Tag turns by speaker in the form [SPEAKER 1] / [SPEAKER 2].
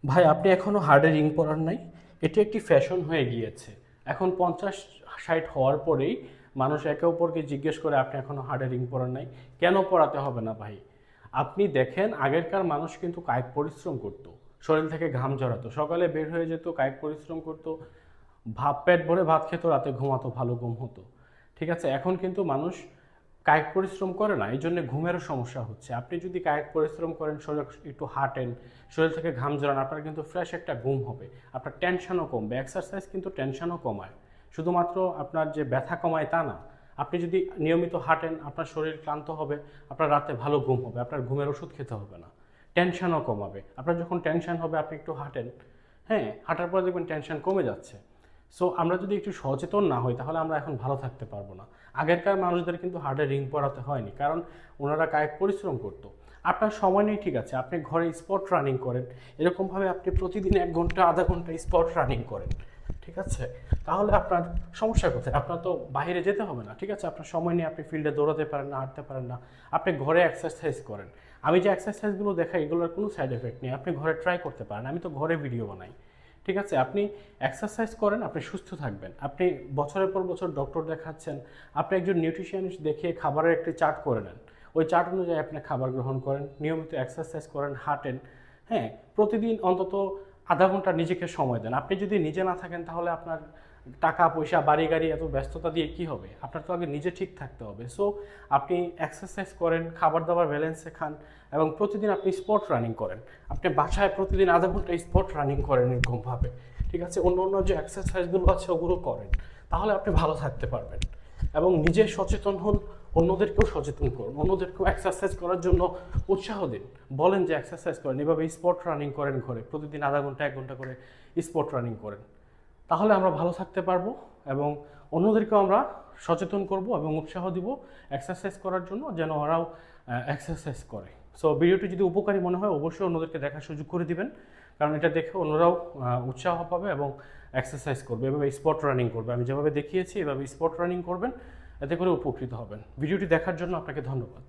[SPEAKER 1] ভাই আপনি এখনো হার্ডে রিং পরান নাই? এটি একটি ফ্যাশন হয়ে গিয়েছে। এখন ৫০-৬০ হওয়ার পরেই মানুষ একে অপরকে জিজ্ঞেস করে আপনি এখনো হার্ডে রিং পরান নাই? কেন পরাতে হবে না ভাই? আপনি দেখেন আগেরকার মানুষ কিন্তু কায়িক পরিশ্রম করত। শরীর থেকে ঘাম ঝরাতো। সকালে বের হয়ে যেত, কায়িক পরিশ্রম করত, পেট ভরে ভাত খেত, রাতে ঘুমাতো, ভালো ঘুম হতো। ঠিক আছে? এখন কিন্তু মানুষ কায়িক পরিশ্রম করে না, এই জন্য ঘুমেরও সমস্যা হচ্ছে। আপনি যদি কায়িক পরিশ্রম করেন, শরীর একটু হাঁটেন, শরীর থেকে ঘাম ঝরান, আপনার কিন্তু ফ্রেশ একটা ঘুম হবে, আপনার টেনশনও কমবে। এক্সারসাইজ কিন্তু টেনশনও কমায়, শুধুমাত্র আপনার যে ব্যথা কমায় তা না। আপনি যদি নিয়মিত হাঁটেন, আপনার শরীর ক্লান্ত হবে, আপনার রাতে ভালো ঘুম হবে, আপনার ঘুমের ওষুধ খেতে হবে না, টেনশনও কমাবে। আপনার যখন টেনশন হবে আপনি একটু হাঁটেন, হ্যাঁ, হাঁটার পরে দেখবেন টেনশন কমে যাচ্ছে। সো আমরা যদি একটু সচেতন না হই তাহলে আমরা এখন ভালো থাকতে পারবো না। আগেরকার মানুষদের কিন্তু হার্ডে রিং পরাতে হয়নি, কারণ ওনারা কায়িক পরিশ্রম করতো। আপনার সময় নেই, ঠিক আছে, আপনি ঘরে স্পট রানিং করেন, এরকমভাবে আপনি প্রতিদিন 1 ঘন্টা আধা ঘন্টা স্পট রানিং করেন, ঠিক আছে? তাহলে আপনার সমস্যা কোথায়? আপনার তো বাইরে যেতে হবে না, ঠিক আছে? আপনার সময় নিয়ে আপনি ফিল্ডে দৌড়াতে পারেন না, হাঁটতে পারেন না, আপনি ঘরে এক্সারসাইজ করেন। আমি যে এক্সারসাইজগুলো দেখাই এগুলোর কোনো সাইড এফেক্ট নেই, আপনি ঘরে ট্রাই করতে পারেন, আমি তো ঘরে ভিডিও বানাই। ঠিক আছে, আপনি এক্সারসাইজ করেন, আপনি সুস্থ থাকবেন। আপনি বছরের পর বছর ডক্টর দেখাচ্ছেন, আপনি একজন নিউট্রিশনিস্ট দেখিয়ে খাবারের একটি চার্ট করে নেন, ওই চার্ট অনুযায়ী আপনি খাবার গ্রহণ করেন, নিয়মিত এক্সারসাইজ করেন, হাঁটেন, হ্যাঁ, প্রতিদিন অন্তত আধা ঘন্টা নিজেকে সময় দেন। আপনি যদি নিজে না থাকেন তাহলে আপনার টাকা পয়সা বাড়ি গাড়ি এত ব্যস্ততা দিয়ে কি হবে? আপনার তো আগে নিজে ঠিক থাকতে হবে। সো আপনি এক্সারসাইজ করেন, খাবার দাবার ব্যালেন্সে খান, এবং প্রতিদিন আপনি স্পট রানিং করেন। আপনি বাসায় প্রতিদিন আধা ঘন্টা স্পট রানিং করেন এরকমভাবে, ঠিক আছে? অন্য অন্য যে এক্সারসাইজগুলো আছে ওগুলো করেন, তাহলে আপনি ভালো থাকতে পারবেন। এবং নিজে সচেতন হন, অন্যদেরকেও সচেতন করুন, অন্যদেরকেও এক্সারসাইজ করার জন্য উৎসাহ দিন। বলেন যে এক্সারসাইজ করেন, এভাবে স্পট রানিং করেন, ঘরে প্রতিদিন আধা ঘন্টা 1 ঘন্টা করে স্পট রানিং করেন। তাহলে আমরা ভালো থাকতে পারবো, এবং অন্যদেরকেও আমরা সচেতন করব এবং উৎসাহ দিব এক্সারসাইজ করার জন্য, যেন ওরাও এক্সারসাইজ করে। সো ভিডিওটি যদি উপকারী মনে হয় অবশ্যই অন্যদেরকে দেখার সুযোগ করে দিবেন, কারণ এটা দেখে অন্যরাও উৎসাহ পাবে এবং এক্সারসাইজ করবে, এভাবে স্পট রানিং করবে। আমি যেভাবে দেখিয়েছি এভাবে স্পট রানিং করবেন, এতে করে উপকৃত হবেন। ভিডিওটি দেখার জন্য আপনাকে ধন্যবাদ।